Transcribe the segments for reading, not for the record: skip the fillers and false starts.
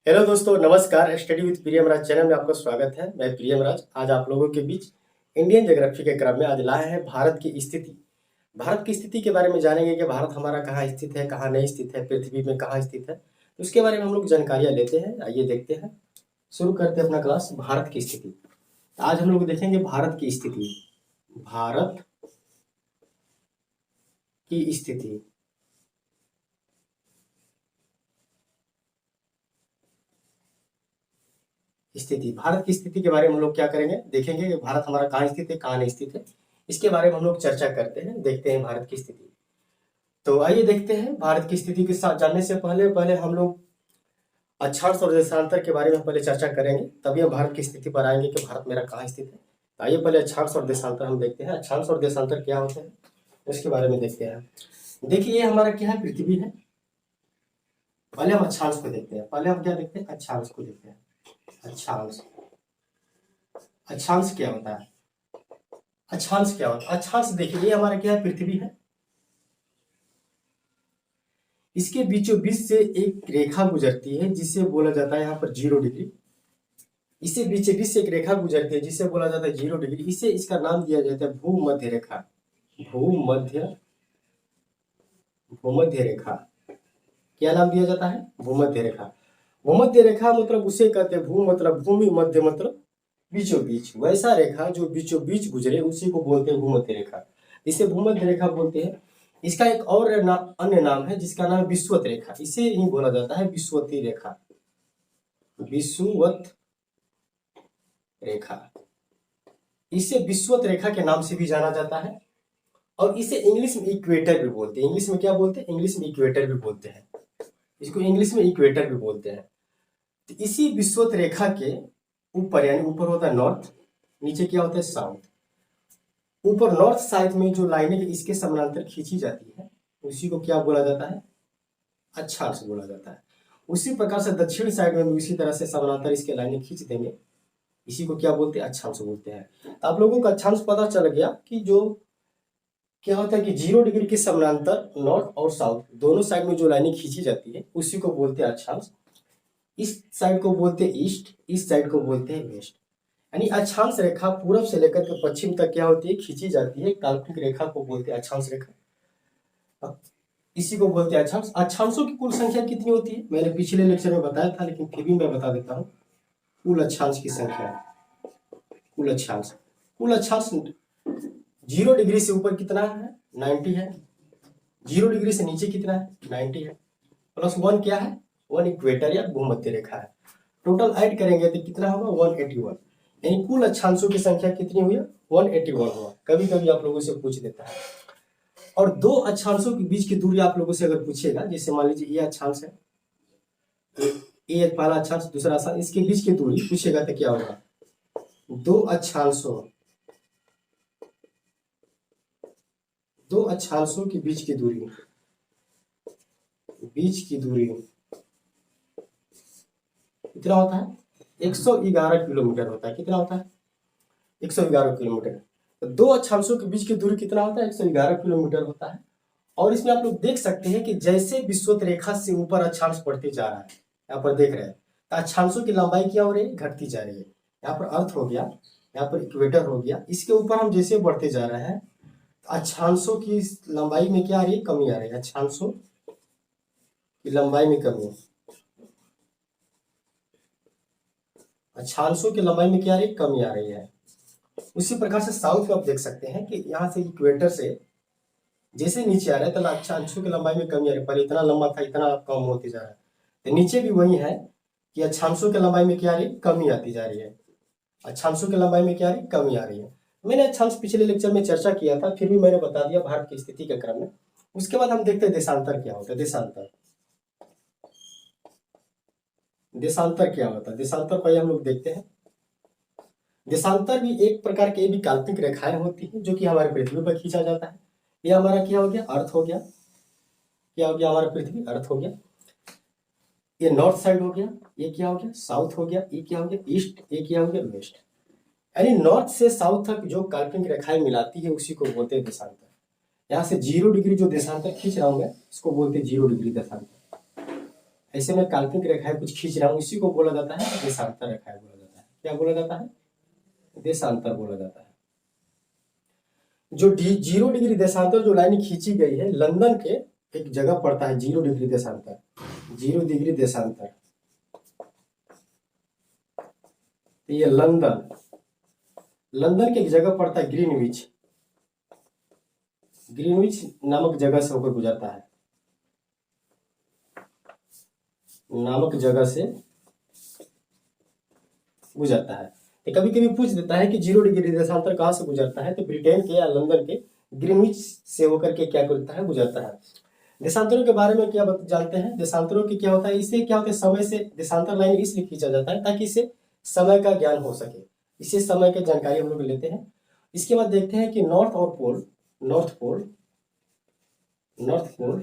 Hello दोस्तों, नमस्कार। Study with प्रियमराज channel में आपका स्वागत है। मैं प्रियमराज आज आप लोगों के बीच इंडियन ज्योग्राफी के क्रम में आज लाए हैं भारत की स्थिति। भारत की स्थिति के बारे में जानेंगे कि भारत हमारा कहाँ स्थित है, कहाँ नहीं स्थित है, पृथ्वी में कहाँ स्थित है। तो उसके बारे में हम लोग जानकारियाँ लेते हैं। आइए देखते हैं, शुरू करते हैं अपना क्लास भारत की स्थिति। आज हम लोग देखेंगे भारत की स्थिति। भारत की स्थिति भारत की स्थिति के बारे में हम लोग क्या करेंगे, देखेंगे कि भारत हमारा कहाँ स्थित है, कहाँ नहीं स्थित है। इसके बारे में हम लोग चर्चा करते हैं, देखते हैं भारत की स्थिति। तो आइए देखते हैं भारत की स्थिति के साथ जानने से पहले पहले हम लोग अक्षांश और देशांतर के बारे में पहले चर्चा करेंगे, तभी हम भारत की स्थिति पर आएंगे कि भारत मेरा कहाँ स्थित है। तो आइए पहले अक्षांश और देशांतर हम देखते हैं। अक्षांश और देशांतर क्या होते हैं उसके बारे में देखते हैं। देखिए, ये हमारा क्या है, पृथ्वी है। पहले हम अक्षांश को देखते हैं। पहले हम क्या देखते हैं, अक्षांश को देखते हैं। अक्षांश अक्षांश क्या होता है? अक्षांश क्या होता है? अक्षांश देखिए, ये हमारा क्या है, पृथ्वी है। इसके बीचों बीच से एक रेखा गुजरती है जिसे बोला जाता है यहाँ पर 0 डिग्री। इसे बीचों बीच से एक रेखा गुजरती है जिसे बोला जाता है 0 डिग्री। इसे इसका नाम दिया जाता है भूमध्य रेखा। भूमध्य भूमध्य रेखा क्या नाम दिया जाता है? भूमध्य रेखा। भूमध्य रेखा मतलब उसे कहते हैं, भू मतलब भूमि, मध्य मतलब बीचों बीच। वैसा रेखा जो बीचों बीच गुजरे उसी को बोलते हैं भूमध्य रेखा। इसे भूमध्य रेखा बोलते हैं। इसका एक और अन्य नाम है जिसका नाम है विषुवत रेखा। इसे ही बोला जाता है विषुवतीय रेखा। विषुवत रेखा, इसे विषुवत रेखा के नाम से भी जाना जाता है। और इसे इंग्लिश में इक्वेटर भी बोलते हैं। इंग्लिश में क्या बोलते हैं? इंग्लिश में इक्वेटर भी बोलते हैं। इसको इंग्लिश में इक्वेटर भी बोलते हैं। तो इसी विषुवत रेखा के ऊपर, यानी ऊपर होता है नॉर्थ, नीचे क्या होता है, साउथ। ऊपर नॉर्थ साइड में जो लाइनें इसके समानांतर खींची जाती है उसी को क्या बोला जाता है? अक्षांश बोला जाता है। उसी प्रकार से दक्षिण साइड में भी इसी तरह से समानांतर इसके लाइनें खींच देंगे, इसी को क्या बोलते हैं? अक्षांश बोलते हैं। तो आप लोगों को अक्षांश पता चल गया कि जो क्या होता है कि 0 डिग्री के समानांतर नॉर्थ और साउथ दोनों साइड में जो लाइनें खींची जाती है उसी को बोलते हैं अक्षांश। इस साइड को बोलते हैं ईस्ट, इस साइड को बोलते हैं वेस्ट। यानी अक्षांश रेखा पूर्व से लेकर के पश्चिम तक क्या होती है, खींची जाती है। काल्पनिक रेखा को बोलते हैं अक्षांश रेखा, इसी को बोलते हैं अक्षांश। अक्षांशों की कुल संख्या कितनी होती है मैंने पिछले लेक्चर में बताया था, लेकिन फिर भी मैं बता देता हूँ। कुल अक्षांश की संख्या, कुल अक्षांश 0 डिग्री से ऊपर कितना है? 90 है। 0 डिग्री से नीचे कितना है? 90 है। प्लस 1 क्या है? 1 इक्वेटर या भूमध्य रेखा है। टोटल ऐड करेंगे तो कितना होगा? 181। यानी कुल अक्षांशों की संख्या कितनी हुई? 181 हुआ। कभी कभी आप लोगों से पूछ देता है। और दो अक्षांशों के बीच की दूरी आप लोगों से अगर पूछेगा, जैसे मान लीजिए ये अक्षांश है, ये पहला अक्षांश, दूसरा अक्षांश, इसके बीच की दूरी पूछेगा तो क्या होगा? दो अक्षांशों के बीच की दूरी कितना होता है? 111 किलोमीटर होता है। कितना होता है? 111 किलोमीटर। तो दो अक्षांशों के बीच की दूरी कितना होता है? 111 किलोमीटर होता है। और इसमें आप लोग देख सकते हैं कि जैसे विषुवत रेखा से ऊपर अक्षांश बढ़ते जा रहा है, यहाँ पर देख रहे हैं, तो अक्षांशों की लंबाई क्या हो रही है? घटती जा रही है। यहाँ पर अर्थ हो गया, यहाँ पर इक्वेटर हो गया। इसके ऊपर हम जैसे बढ़ते जा रहे हैं, अक्षांशों की लंबाई में क्या आ रही है? कमी आ रही है। अक्षांशों की लंबाई में कमी, अक्षांशों की लंबाई में क्या आ रही है? कमी आ रही है। उसी प्रकार से साउथ में आप देख सकते हैं कि यहाँ से इक्वेटर से जैसे नीचे आ रहा है तो अक्षांशों की लंबाई में कमी आ रही है। पहले इतना लंबा था, इतना कम होती जा रहा है। तो नीचे भी वही है कि अक्षांशों की लंबाई में क्या आ रही है? कमी आती जा रही है। अक्षांशों की लंबाई में क्या आ रही है? कमी आ रही है। मैंने अक्षांश पिछले लेक्चर में चर्चा किया था, फिर भी मैंने बता दिया भारत की स्थिति के क्रम में। उसके बाद हम देखते हैं देशांतर क्या होता है। देशांतर क्या होता है? देशांतर पहले हम लोग देखते हैं। देशांतर भी एक प्रकार की भी काल्पनिक रेखाएं होती है जो कि हमारे पृथ्वी पर खींचा जाता है। ये हमारा क्या हो गया? अर्थ हो गया। क्या हो गया? हमारा पृथ्वी अर्थ हो गया। ये नॉर्थ साइड हो गया, ये क्या हो गया? साउथ हो गया। ये क्या हो गया? ईस्ट। ये क्या हो गया? वेस्ट। यानी नॉर्थ से साउथ तक जो काल्पनिक रेखाएं मिलाती है उसी को बोलते हैं देशांतर। यहाँ से 0 डिग्री जो देशांतर खींच रहा हूं मैं, इसको बोलते हैं 0 डिग्री देशांतर। ऐसे में काल्पनिक रेखाएं कुछ खींच रहा हूँ, इसी को बोला जाता है देशांतर रेखाएं बोला जाता है। क्या बोला जाता है? देशांतर बोला जाता है। जो 0 डिग्री देशांतर जो लाइन खींची गई है, लंदन के एक जगह पड़ता है 0 डिग्री देशांतर, 0 डिग्री देशांतर, ये लंदन, लंदन के एक जगह पड़ता है ग्रीनविच, ग्रीनविच नामक जगह से होकर गुजरता है, नामक जगह से गुजरता है। तो कभी कभी पूछ देता है कि 0 डिग्री देशांतर कहाँ से गुजरता है, तो ब्रिटेन के या लंदन के ग्रीनविच से होकर के क्या करता है, गुजरता है। देशांतरों के बारे में क्या जानते हैं? देशांतरों की क्या होता है, इससे क्या होता है, समय से देशांतर लाइन इसलिए खींचा जाता है ताकि इससे समय का ज्ञान हो सके, इससे समय की जानकारी हम लोग लेते हैं। इसके बाद देखते हैं कि नॉर्थ और पोल, नॉर्थ पोल, नॉर्थ पोल,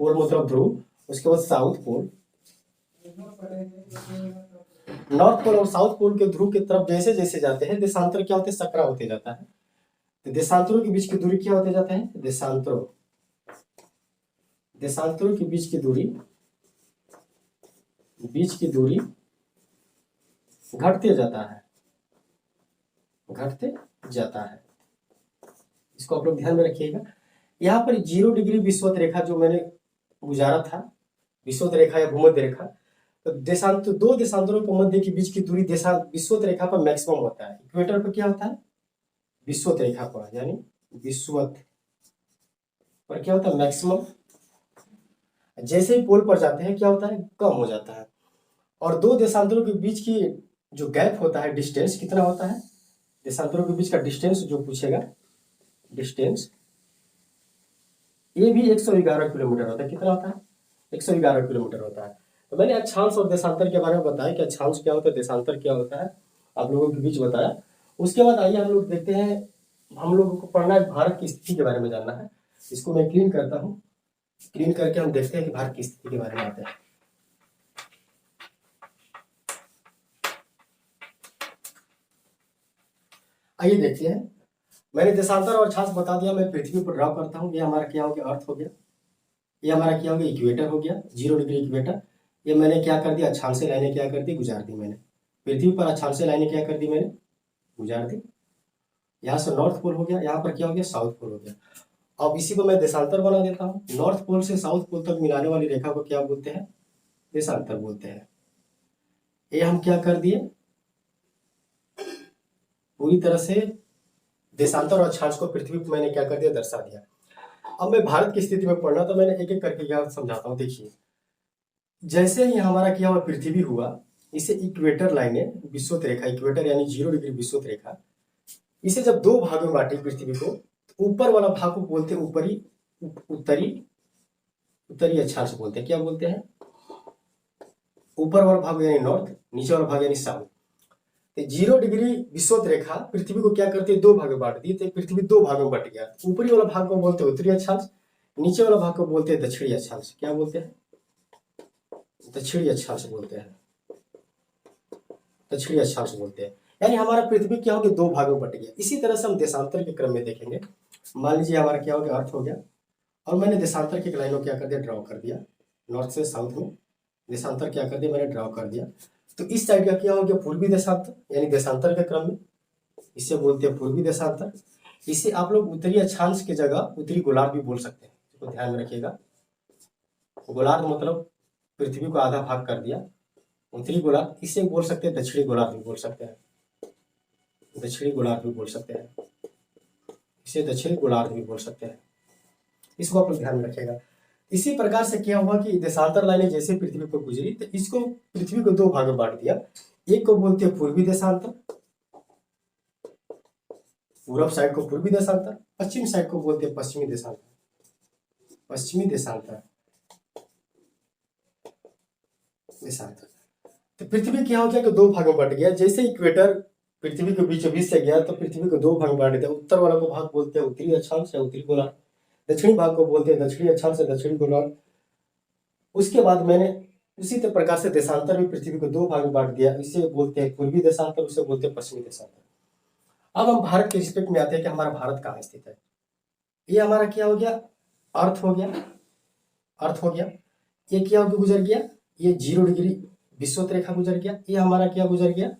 पोल मतलब ध्रुव, उसके बाद साउथ पोल। नॉर्थ पोल और साउथ पोल के ध्रुव की तरफ जैसे जैसे जाते हैं देशांतर क्या होते हैं, सकरा होते जाता है। तो देशांतरों के बीच की दूरी क्या होते जाता है, देशांतरों, देशांतरों के बीच की दूरी, बीच की दूरी घटते जाता है, घटते जाता है। इसको आप लोग ध्यान में रखिएगा। यहाँ पर 0 डिग्री विषुवत रेखा जो मैंने गुजारा था, विषुवत रेखा या भूमध्य रेखा, तो देशांतर, दो देशांतरों के मध्य के बीच की दूरी विषुवत रेखा पर मैक्सिमम होता है। इक्वेटर पर क्या होता है, विषुवत रेखा पर, यानी विषुवत पर क्या होता है, मैक्सिमम। जैसे ही पोल पर जाते हैं क्या होता है, कम हो जाता है। और दो देशांतरों के बीच की जो गैप होता है, डिस्टेंस कितना होता है, देशांतरों के बीच का डिस्टेंस जो पूछेगा, डिस्टेंस, ये भी 111 किलोमीटर होता है। कितना होता है, 111 किलोमीटर होता है। तो मैंने अक्षांश और देशांतर के बारे में बताया कि अक्षांश क्या होता है, देशांतर क्या होता है, आप लोगों के बीच बताया। उसके बाद आइए हम लोग देखते हैं, हम लोगों को पढ़ना है भारत की स्थिति के बारे में जानना है। इसको मैं क्लीन करता हूँ, क्लीन करके हम देखते हैं कि भारत की स्थिति के बारे में आते हैं। आइए देखते हैं, मैंने देशांतर और अक्षांश बता दिया। मैं पृथ्वी पर ड्रॉ करता हूँ। ये हमारा क्या हो गया, अर्थ हो गया। ये हमारा क्या हो गया, इक्वेटर हो गया, 0 डिग्री इक्वेटर। ये मैंने क्या कर दिया, अक्षांशीय लाइनें क्या कर दी, गुजार दी मैंने। पृथ्वी पर अक्षांशीय लाइनें क्या कर दी मैंने, गुजार दी। यहाँ से नॉर्थ पोल हो गया, यहाँ पर क्या हो गया, साउथ पोल हो गया। अब इसी को मैं देशांतर बना देता हूँ। नॉर्थ पोल से साउथ पोल तक मिलाने वाली रेखा को क्या बोलते हैं, देशांतर बोलते हैं। ये हम क्या कर दिए, पूरी तरह से देशांतर और अक्षांश को पृथ्वी पर मैंने क्या कर दिया, दर्शा दिया। अब मैं भारत की स्थिति में पढ़ना, तो मैंने एक एक करके क्या समझाता हूँ। देखिए, जैसे ही हमारा क्या हुआ, पृथ्वी हुआ, इसे इक्वेटर लाइनें, विषुवत रेखा, इक्वेटर यानी 0 डिग्री विषुवत रेखा, इसे जब दो भागों में बांटी पृथ्वी को, ऊपर वाला भाग को बोलते हैं ऊपरी, उत्तरी, उत्तरी अक्षांश बोलते हैं। क्या बोलते हैं, ऊपर वाला भाग यानी नॉर्थ, नीचे वाला भाग यानी साउथ। 0 डिग्री विषुवत रेखा पृथ्वी को क्या करती है, दो भागों में बांट दी। तो पृथ्वी दो भागों में बट गया। ऊपरी वाला भाग को बोलते हैं उत्तरी अक्षांश, नीचे वाला भाग को बोलते हैं दक्षिणी अक्षांश। क्या बोलते हैं, दक्षिणी अक्षांश बोलते हैं, दक्षिणी अक्षांश बोलते हैं। यानी हमारा पृथ्वी क्या हो गया, दो भागों में बट गया। इसी तरह से हम देशांतर के क्रम में देखेंगे। मान लीजिए हमारा क्या हो गया, अर्थ हो गया, और मैंने देशांतर की लाइनों क्या कर दिया, ड्रॉ कर दिया। नॉर्थ से साउथ में देशांतर क्या कर दिया, मैंने ड्रॉ कर दिया। तो इस साइड का क्या हो गया, पूर्वी देशांतर, यानी देशांतर के क्रम में, इसे बोलते हैं पूर्वी देशांतर। इसे आप लोग उत्तरी अक्षांश की जगह उत्तरी गोलार्ध भी बोल सकते हैं, तो ध्यान में रखिएगा। गोलार्ध मतलब पृथ्वी को आधा भाग कर दिया, उत्तरी गोलार्ध। इसे बोल सकते हैं दक्षिणी गोलार्ध भी बोल सकते हैं, दक्षिणी गोलार्ध भी बोल सकते हैं, इसे दक्षिणी गोलार्ध भी बोल सकते हैं। इसको आप लोग ध्यान में रखिएगा। इसी प्रकार से क्या हुआ कि देशांतर लाइनें जैसे पृथ्वी पर गुजरी, तो इसको पृथ्वी को दो भागों में बांट दिया। एक को बोलते हैं पूर्वी देशांतर, पूरब साइड को पूर्वी देशांतर, पश्चिम साइड को बोलते हैं पश्चिमी देशांतर, पश्चिमी देशांतर, देशांतर। तो पृथ्वी क्या हो गया कि दो भागों में बट गया। जैसे इक्वेटर पृथ्वी के बीचों बीच से गया, तो पृथ्वी को दो भाग में बांट दिया। उत्तर वाला को भाग बोलते हैं उत्तरी अक्षांश या उत्तरी गोलार्ध, दक्षिणी भाग को बोलते हैं दक्षिणी अक्षांश या दक्षिणी गोलार्ध। उसके बाद मैंने उसी प्रकार से देशांतर भी पृथ्वी को दो भाग में बांट दिया। इसे बोलते हैं पूर्वी देशांतर, उसे बोलते हैं पश्चिमी देशांतर। अब हम भारत के रिस्पेक्ट में आते हैं कि हमारा भारत कहाँ स्थित है। ये हमारा क्या हो गया, अर्थ हो गया, अर्थ हो गया। ये क्या गुजर गया, ये 0 डिग्री विषुवत रेखा गुजर गया, ये हमारा क्या गुजर गया,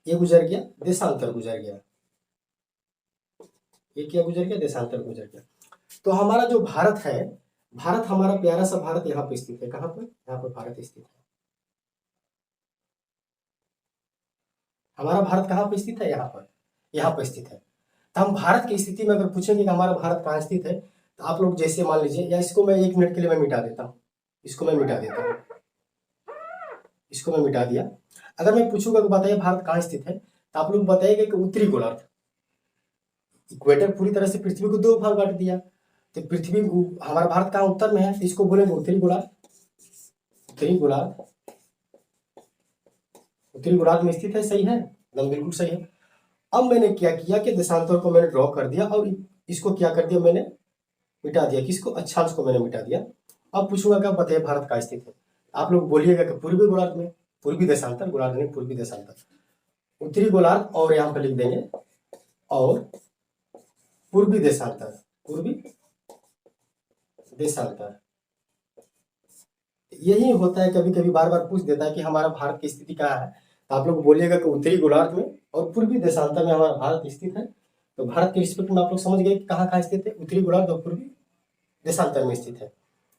ये गुजर गया देशांतर गुजर गया, ये क्या गुजर गया, देशांतर गुजर गया। तो हमारा जो भारत है, भारत हमारा प्यारा सा भारत यहाँ पे स्थित है। कहाँ पर, यहाँ पर भारत स्थित है। हमारा भारत कहाँ पे स्थित है, यहाँ पर, यहाँ पर स्थित है। तो हम भारत की स्थिति में अगर पूछेंगे कि हमारा भारत कहाँ स्थित है, तो आप लोग जैसे मान लीजिए, या इसको मैं 1 मिनट के लिए मैं मिटा देता हूँ, इसको मैं मिटा देता हूँ, इसको मैं मिटा दिया। अगर मैं पूछूंगा कि बताइए भारत कहाँ स्थित है, तो आप लोग बताइएगा कि उत्तरी गोलार्ध। इक्वेटर पूरी तरह से पृथ्वी को 2 भाग बांट दिया, तो पृथ्वी हमारा भारत कहाँ उत्तर में है, तो इसको बोलेंगे उत्तरी गोलार्ध। उत्तरी गोलार्ध, उत्तरी गोलार्ध में स्थित है, सही है, एकदम बिल्कुल सही है। अब मैंने क्या किया कि देशांतर को मैंने ड्रॉ कर दिया और इसको क्या कर दिया, मैंने मिटा दिया, किसको, अक्षांश को मैंने मिटा दिया। अब पूछूंगा क्या बताइए भारत कहाँ स्थित है, आप लोग बोलिएगा कि पूर्वी गोलार्ध में, पूर्वी देशांतर, गोलार्ध नहीं पूर्वी देशांतर, उत्तरी गोलार्ध, और यहाँ पर लिख देंगे और पूर्वी देशांतर, पूर्वी देशांतर। यही होता है, कभी कभी बार बार पूछ देता है कि हमारा भारत की स्थिति कहाँ है, तो आप लोग बोलिएगा कि उत्तरी गोलार्ध में और पूर्वी देशांतर में हमारा भारत स्थित है। तो भारत के रिस्पेक्ट में आप लोग समझ गए कि कहाँ कहाँ स्थित है, उत्तरी गोलार्ध और पूर्वी देशांतर में स्थित है।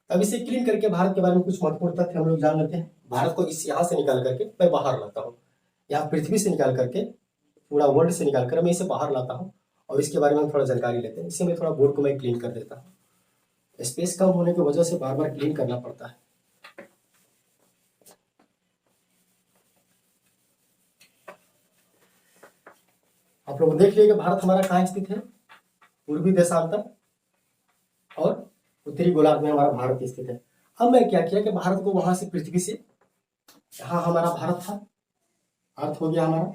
अब इसे क्लीन करके भारत के बारे में कुछ महत्वपूर्ण तथ्य हम लोग जान लेते हैं। भारत को इस यहाँ से निकाल करके मैं बाहर लाता हूँ, यहाँ पृथ्वी से निकाल करके, पूरा वर्ल्ड से निकाल कर मैं इसे बाहर लाता हूँ और इसके बारे में थोड़ा जानकारी लेते हैं। इससे मैं थोड़ा बोर्ड को मैं क्लीन कर देता हूँ, स्पेस कम होने की वजह से बार बार क्लीन करना पड़ता है। आप लोग देख लीजिए भारत हमारा कहाँ स्थित है, पूर्वी देशांतर और उत्तरी गोलार्ध में हमारा भारत स्थित है। अब मैं क्या किया कि भारत को वहां से, पृथ्वी से, यहाँ हमारा भारत था, अर्थ हो गया हमारा,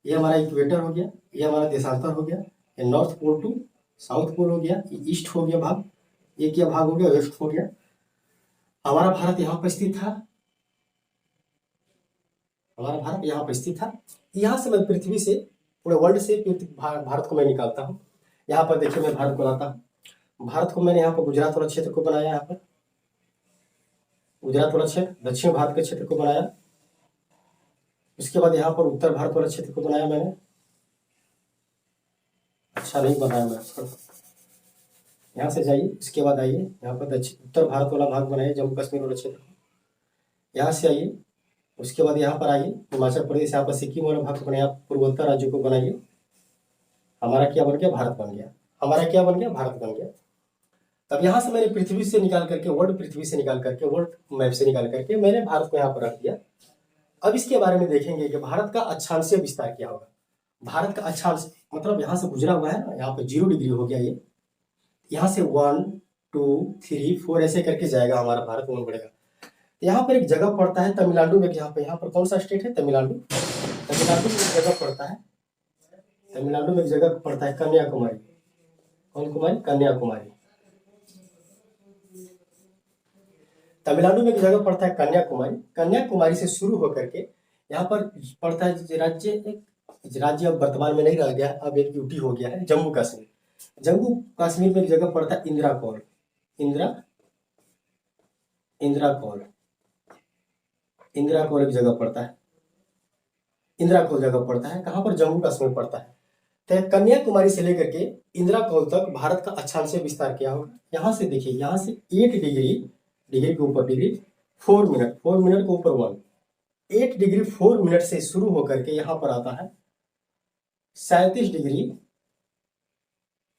ये हमारा इक्वेटर हो गया, ये हमारा देशांतर हो गया, ये north pole to south pole हो गया, ये ईस्ट हो गया भाग, ये क्या भाग हो गया, वेस्ट हो गया। हमारा भारत यहाँ पर स्थित था, हमारा भारत यहाँ पर स्थित था। यहाँ से मैं पृथ्वी से, पूरे वर्ल्ड से भारत को मैं निकालता हूँ। यहाँ पर देखिए मैं भारत को लाता हूँ, भारत को मैंने यहाँ पर गुजरात वाला क्षेत्र को बनाया, यहाँ पर गुजरात वाला क्षेत्र, दक्षिण भारत के क्षेत्र को बनाया। उसके बाद यहाँ पर उत्तर भारत वाला क्षेत्र को बनाया मैंने, अच्छा नहीं बनाया मैं, यहाँ से जाइए, इसके बाद आइए यहाँ पर दक्षिण उत्तर भारत वाला भाग बनाइए, जम्मू कश्मीर वाला क्षेत्र। यहाँ से आइए, उसके बाद यहाँ पर आइए हिमाचल प्रदेश, यहाँ पर सिक्किम वाला भाग बनाया, पूर्वोत्तर राज्यों को बनाइए। हमारा क्या बन गया, भारत बन गया, हमारा क्या बन गया, भारत बन गया। तब यहाँ से मैंने पृथ्वी से निकाल करके, वर्ल्ड पृथ्वी से निकाल करके, वर्ल्ड मैप से निकाल करके मैंने भारत को यहाँ पर रख दिया। अब इसके बारे में देखेंगे कि भारत का अक्षांशीय विस्तार क्या होगा। भारत का अक्षांश मतलब यहाँ से गुजरा हुआ है ना, यहाँ पे 0 डिग्री हो गया, ये यहाँ से 1 2 3 4 ऐसे करके जाएगा हमारा भारत, और बढ़ेगा। यहाँ पर एक जगह पड़ता है तमिलनाडु में, यहाँ पर कौन सा स्टेट है, तमिलनाडु। तमिलनाडु में एक जगह पड़ता है, तमिलनाडु में एक जगह पड़ता है कन्याकुमारी। कौन कुमारी, कन्याकुमारी। तमिलनाडु में एक जगह पड़ता है कन्याकुमारी। कन्याकुमारी से शुरू होकर के यहाँ पर पड़ता है राज्य, एक राज्य अब वर्तमान में नहीं रह गया, अब एक यूटी हो गया है, जम्मू कश्मीर। जम्मू कश्मीर में एक जगह पड़ता है इंदिरा कौल, इंदिरा कौल एक जगह पड़ता है, इंदिरा कौल जगह पड़ता है, कहाँ पर, जम्मू कश्मीर पड़ता है। तो कन्याकुमारी से लेकर के इंदिरा कौल तक भारत का अक्षांशीय विस्तार क्या होगा। यहाँ से देखिए, यहाँ से 8 डिग्री के ऊपर, डिग्री 4 मिनट, 4 मिनट के ऊपर 1, 8 डिग्री 4 मिनट से शुरू होकर के यहाँ पर आता है 37 डिग्री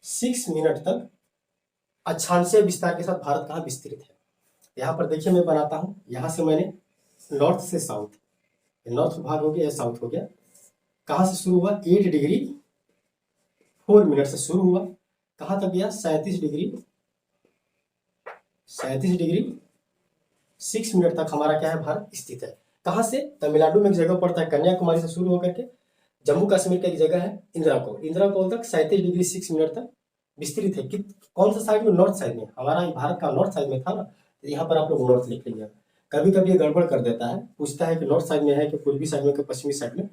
6 मिनट तक अक्षांशीय विस्तार के साथ भारत कहाँ विस्तृत है। यहाँ पर देखिए मैं बनाता हूँ, यहाँ से मैंने नॉर्थ से साउथ, नॉर्थ भाग हो गया, साउथ हो गया। कहाँ से शुरू हुआ, 8 डिग्री 4 मिनट से शुरू हुआ, कहाँ तक गया, 37 डिग्री 6 मिनट तक हमारा क्या है, भारत स्थित है। कहाँ से, तमिलनाडु में एक जगह पड़ता है कन्याकुमारी से शुरू होकर के, जम्मू कश्मीर का एक जगह है इंदिरा कौल तक 37 डिग्री 6 मिनट तक विस्तृत है। कौन सा साइड में, नॉर्थ साइड में, हमारा भारत का नॉर्थ साइड में था ना, तो यहाँ पर आप लोग नॉर्थ लिख लीजिए। कभी कभी ये गड़बड़ कर देता है, पूछता है कि नॉर्थ साइड में है कि पूर्वी साइड में कि पश्चिमी साइड में,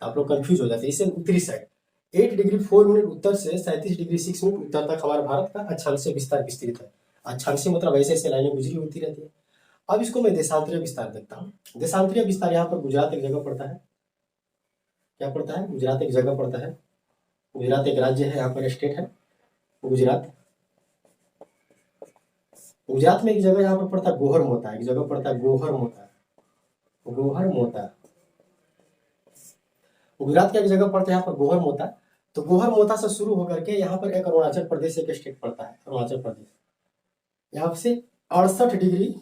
आप लोग कंफ्यूज हो जाते हैं। इसे उत्तरी साइड, 8 डिग्री 4 मिनट उत्तर से 37 डिग्री 6 मिनट उत्तर तक हमारे भारत का अक्षांशीय विस्तार विस्तृत है। अक्षांशीय मतलब ऐसे ऐसे लाइनें गुजरी होती रहती है। अब इसको मैं देशांतरीय विस्तार देखता हूँ। देशांतरीय विस्तार यहाँ पर गुजरात एक जगह पड़ता है। क्या पड़ता है? गुजरात एक जगह पड़ता है। गुजरात एक राज्य है, यहाँ पर स्टेट है गुजरात। गुजरात में एक जगह यहाँ पर पड़ता है गोहर मोता, एक जगह पड़ता है गोहर मोता। गोहर मोता गुजरात का एक जगह पड़ता है यहाँ पर गोहर मोता। तो गोहर मोता से शुरू होकर के यहाँ पर एक अरुणाचल प्रदेश एक स्टेट पड़ता है, अरुणाचल प्रदेश। यहाँ से 68 डिग्री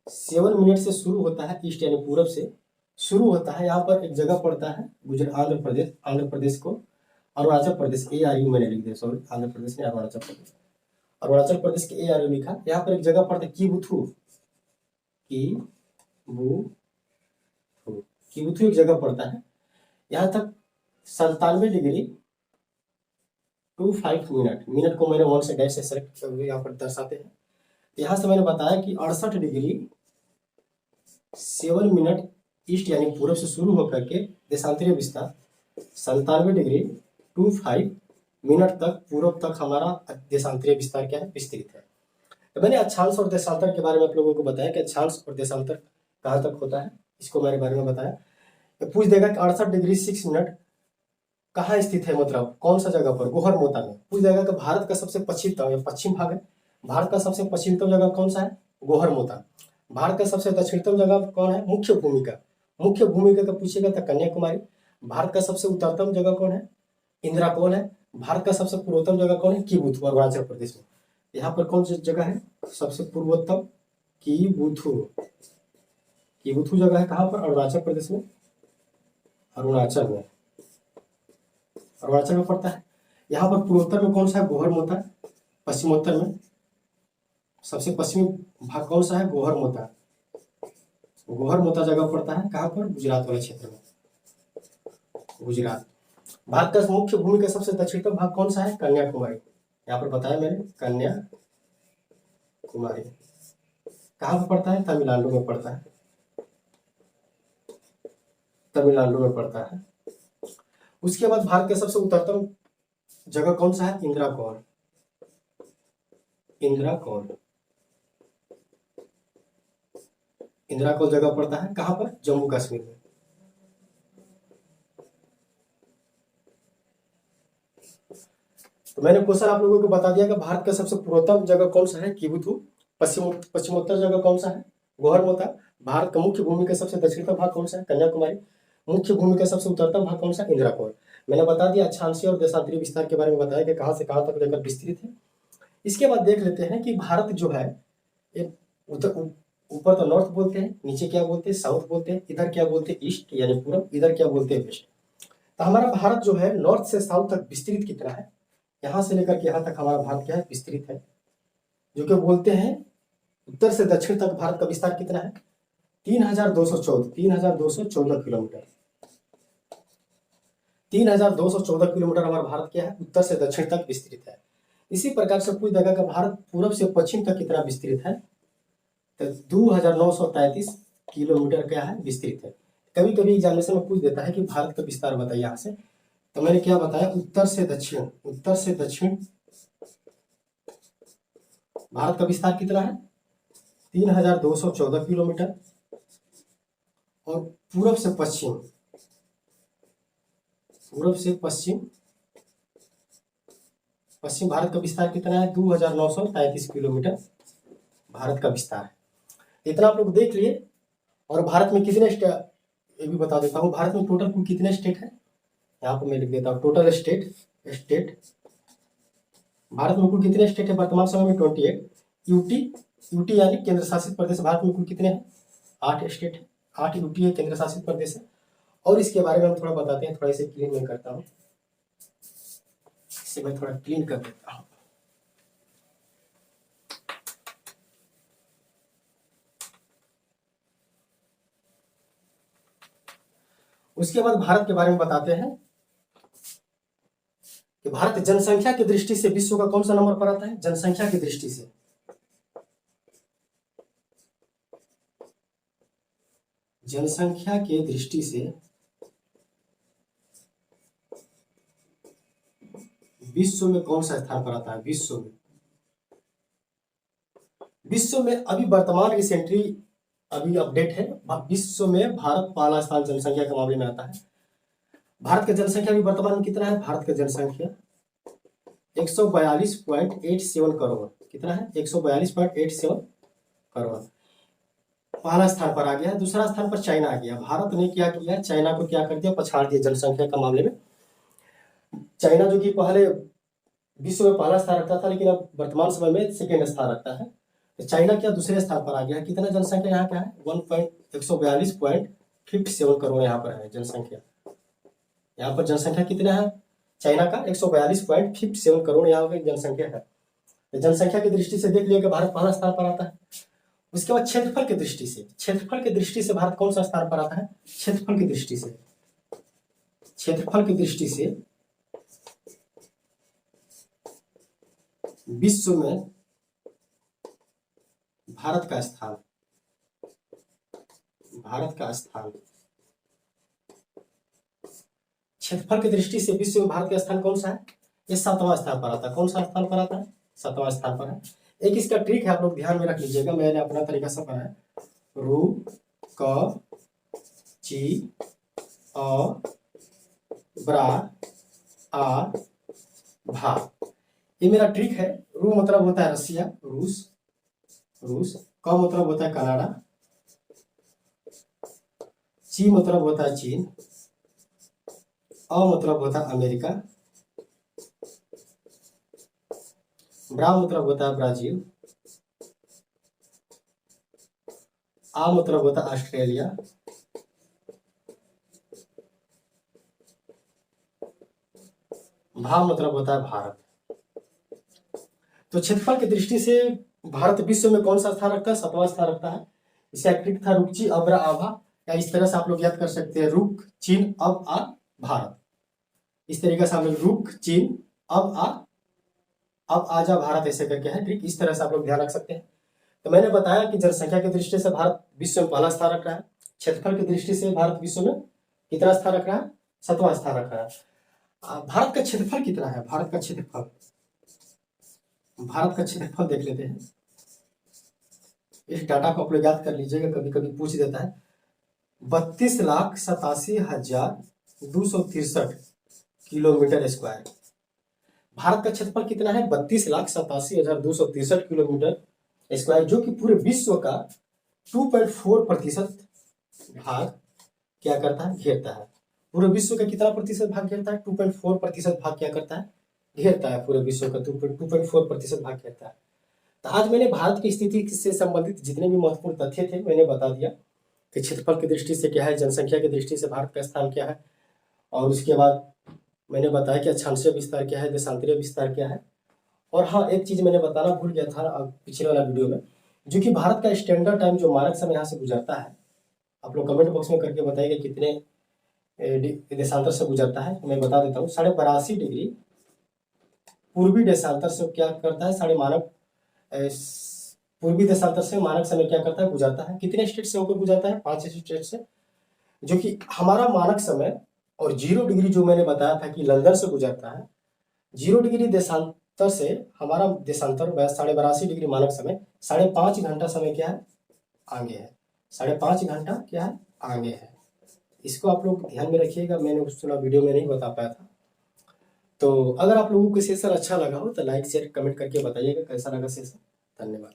7 मिनट से शुरू होता है, ईस्ट यानी पूरब से शुरू होता है। यहाँ पर एक जगह पड़ता है गुजरात, आंध्र प्रदेश। आंध्र प्रदेश को अरुणाचल प्रदेश ARU मैंने लिख दिया, सॉरी, आंध्र प्रदेश ने अरुणाचल प्रदेश, अरुणाचल प्रदेश के ARU लिखा। यहाँ पर एक जगह पड़ता है किबुथु, किबुथु एक जगह पड़ता है। यहाँ तक 97 डिग्री 25 मिनट, मिनट को मैंने 1 से डैश से सेलेक्ट कर यहाँ पर दर्शाते हैं। यहाँ से मैंने बताया कि 68 डिग्री 7 मिनट ईस्ट यानी पूरब से शुरू होकर के देशांतरीय विस्तार 97 डिग्री 25 मिनट तक पूरब तक हमारा देशांतरीय विस्तार क्या है? विस्तृत है। तो मैंने अक्षांश और देशांतर के बारे में आप लोगों को बताया कि अक्षांश और देशांतर कहाँ तक होता है, इसको मेरे बारे में बताया। तो पूछ देगा कि 68 डिग्री 6 मिनट कहाँ स्थित है, मतलब कौन सा जगह पर? गोहर मोता में। पूछ देगा कि भारत का सबसे पश्चिम भाग है, भारत का सबसे पश्चिमतम जगह कौन सा है? गोहर मोता। भारत का सबसे दक्षिणतम जगह कौन है? मुख्य भूमिका। मुख्य भूमिका का पूछेगा तो कन्याकुमारी। भारत का सबसे उत्तरतम जगह कौन है? इंदिराकोल है। भारत का सबसे पूर्वोत्तम जगह कौन है? किबुथु, अरुणाचल प्रदेश में। यहाँ पर कौन सी जगह है सबसे पूर्वोत्तम? किबुथु। किबुथु जगह है कहाँ पर? अरुणाचल प्रदेश में, अरुणाचल में, अरुणाचल में पड़ता है। यहाँ पर पूर्वोत्तर में कौन सा है? गोहर मोता। पश्चिमोत्तर में सबसे पश्चिमी भाग कौन सा है? गोहर मोता। गोहर मोता जगह पड़ता है कहाँ पर? गुजरात वाले क्षेत्र में, गुजरात। भारत का मुख्य भूमि का सबसे दक्षिणतम भाग कौन सा है? कन्याकुमारी। यहाँ पर बताया मैंने, कन्याकुमारी। कहाँ पर पड़ता है? तमिलनाडु में पड़ता है, तमिलनाडु में पड़ता है। उसके बाद भारत का सबसे उत्तरतम जगह कौन सा है? इंदिराकोल। इंदिराकोल, इंदिराकोल जगह पड़ता है कहाँ पर? जम्मू कश्मीर में। तो मैंने क्वेश्चन आप लोगों को बता दिया कि भारत का सबसे पूर्वोत्तम जगह कौन सा है? किबुथु। पश्चिमोत्तर जगह कौन सा है? गोहर मोता। भारत का मुख्य भूमि का सबसे दक्षिणतम भाग कौन सा है? कन्याकुमारी। मुख्य भूमि का सबसे उत्तरतम भाग कौन सा? इंदिराकोल। मैंने बता दिया अक्षांशीय और देशांतरीय विस्तार के बारे में बताया कि कहाँ से कहाँ तक लेकर विस्तृत है। इसके बाद देख लेते हैं कि भारत जो है ये ऊपर तो नॉर्थ बोलते हैं, नीचे क्या बोलते हैं? साउथ बोलते हैं। इधर क्या बोलते हैं? ईस्ट यानी पूरब। इधर क्या बोलते हैं? वेस्ट। तो हमारा भारत जो है नॉर्थ से साउथ तक विस्तृत कितना है? यहाँ से लेकर के यहाँ तक हमारा भारत क्या है? विस्तृत है। जो कि बोलते हैं उत्तर से दक्षिण तक भारत का विस्तार कितना है? 3214 किलोमीटर। 3214 किलोमीटर हमारा भारत क्या है? उत्तर से दक्षिण तक विस्तृत है। इसी प्रकार से पूछ देगा कि भारत पूरब से पश्चिम तक कितना विस्तृत है? तो 2933 किलोमीटर क्या है? विस्तृत है। कभी कभी एग्जामिनेशन में पूछ देता है कि भारत का विस्तार बताइए यहाँ से, तो मैंने क्या बताया? उत्तर से दक्षिण, उत्तर से दक्षिण भारत का विस्तार कितना है? 3214 किलोमीटर। और पूरब से पश्चिम, पूरब से पश्चिम, पश्चिम भारत का विस्तार कितना है? 2933 किलोमीटर भारत का विस्तार है। इतना आप लोग देख लिए। और भारत में कितने स्टेट, ये भी बता देता हूँ, भारत में टोटल कुल कितने स्टेट है? यहाँ पर मैं लिख देता हूँ टोटल स्टेट। भारत में कुल कितने स्टेट है वर्तमान समय में? 28। यूटी यानी केंद्र शासित प्रदेश। भारत में कुल कितने हैं? 8 स्टेट है, 8 यूटी है, केंद्र शासित प्रदेश है। और इसके बारे में हम थोड़ा बताते हैं, थोड़ा इसे क्लीन मैं करता हूँ, इसे मैं थोड़ा क्लीन कर देता हूँ। उसके बाद भारत के बारे में बताते हैं कि भारत जनसंख्या की दृष्टि से विश्व का कौन सा नंबर पर आता है? जनसंख्या की दृष्टि से, जनसंख्या के दृष्टि से विश्व में कौन सा स्थान पर आता है? विश्व में विश्व में अभी वर्तमान रिसेंटली अभी अपडेट है, विश्व में भारत पहला स्थान जनसंख्या के मामले में आता है। भारत का जनसंख्या अभी वर्तमान में कितना है? भारत का जनसंख्या 142.87 करोड़। कितना है? 142.87 करोड़। पहला स्थान पर आ गया। दूसरा स्थान पर चाइना आ गया। भारत ने क्या किया? चाइना को क्या कर दिया? पछाड़ दिया जनसंख्या के मामले में। चाइना जो कि पहले विश्व में पहला स्थान रखता था, लेकिन अब वर्तमान समय में सेकेंड स्थान रखता है। तो चाइना क्या दूसरे स्थान पर आ गया। कितना जनसंख्या यहाँ क्या है? 142.57 करोड़ यहाँ पर है जनसंख्या। यहाँ पर जनसंख्या कितना है चाइना का? 142.57 करोड़ यहाँ पर जनसंख्या है। तो जनसंख्या की दृष्टि से देख लिया भारत पहला स्थान पर आता है। उसके बाद क्षेत्रफल की दृष्टि से, क्षेत्रफल की दृष्टि से भारत कौन सा स्थान पर आता है? क्षेत्रफल की दृष्टि से, क्षेत्रफल की दृष्टि से विश्व में भारत का स्थान, भारत का स्थान क्षेत्रफल की दृष्टि से विश्व में भारत का स्थान कौन सा है? ये 7वां स्थान पर आता है। कौन सा स्थान पर आता है? 7वां स्थान पर है। एक इसका ट्रिक है, आप लोग ध्यान में रख लीजिएगा, मैंने अपना तरीका से पढ़ा है। रू क ची अ ब्रा आ भा, ये मेरा ट्रिक है। रू मतलब होता है रसिया, रूस, रूस। क मतलब होता है कनाडा। ची मतलब होता है चीन। अ मतलब होता है अमेरिका। ब्रा मतलब होता है ब्राजील। आ मतलब होता है ऑस्ट्रेलिया। भा मतलब होता है भारत। तो क्षेत्रफल की दृष्टि से भारत विश्व में कौन सा स्थान रखता है? 7वां स्थान रखता है। इसका ट्रिक था रुकची अब्रा आभा, या इस तरह से आप लोग याद कर सकते हैं, रुक चीन अब आ भारत। इस तरीके से आप लोग रुक चीन अब आजा भारत ऐसे करके है ट्रिक। इस तरह से आप लोग ध्यान रख सकते हैं। तो मैंने बताया कि जनसंख्या की दृष्टि से भारत विश्व में पहला स्थान रख रहा है। क्षेत्रफल की दृष्टि से भारत विश्व में कितना स्थान रख रहा है? 7वां स्थान रख रहा है। भारत का क्षेत्रफल कितना है? भारत का क्षेत्रफल, भारत का क्षेत्रफल देख लेते हैं। इस डाटा को आप लोग याद कर लीजिएगा, कभी कभी पूछ देता है। 32,87,263 किलोमीटर स्क्वायर। भारत का क्षेत्रफल कितना है? 32,87,263 किलोमीटर स्क्वायर, जो कि पूरे विश्व का 2.4% भाग क्या करता है? घेरता है। पूरे विश्व का कितना प्रतिशत भाग घेरता है? 2.4% भाग क्या करता है? घेरता है। पूरे विश्व का 2.4% भाग घेरता है। तो आज मैंने भारत की स्थिति से संबंधित जितने भी महत्वपूर्ण तथ्य थे मैंने बता दिया कि क्षेत्रफल की दृष्टि से क्या है, जनसंख्या की दृष्टि से भारत का स्थान क्या है, और उसके बाद मैंने बताया कि अक्षांशीय विस्तार क्या है, देशांतरीय विस्तार क्या है। और हाँ, एक चीज मैंने बताना भूल गया था पिछले वाला वीडियो में, जो कि भारत का स्टैंडर्ड टाइम जो मानक समय यहाँ से गुजरता है, आप लोग कमेंट बॉक्स में करके बताइएगा कितने देशांतर से गुजरता है। मैं बता देता हूँ, 82.5 डिग्री पूर्वी देशांतर से क्या करता है? पूर्वी देशांतर से मानक समय क्या करता है? गुजरता है। कितने स्टेट से होकर गुजरता है? 5 स्टेट से, जो कि हमारा मानक समय और 0 डिग्री जो मैंने बताया था कि लंदन से गुजरता है, 0 डिग्री देशांतर से हमारा देशांतर 82.5 डिग्री मानक समय 5.5 घंटा समय क्या है? आगे है। 5.5 घंटा क्या है? आगे है। इसको आप लोग ध्यान में रखिएगा, मैंने उस वीडियो में नहीं बता पाया था। तो अगर आप लोगों को सेशन अच्छा लगा हो तो लाइक शेयर कमेंट करके बताइएगा कैसा लगा सेशन। धन्यवाद।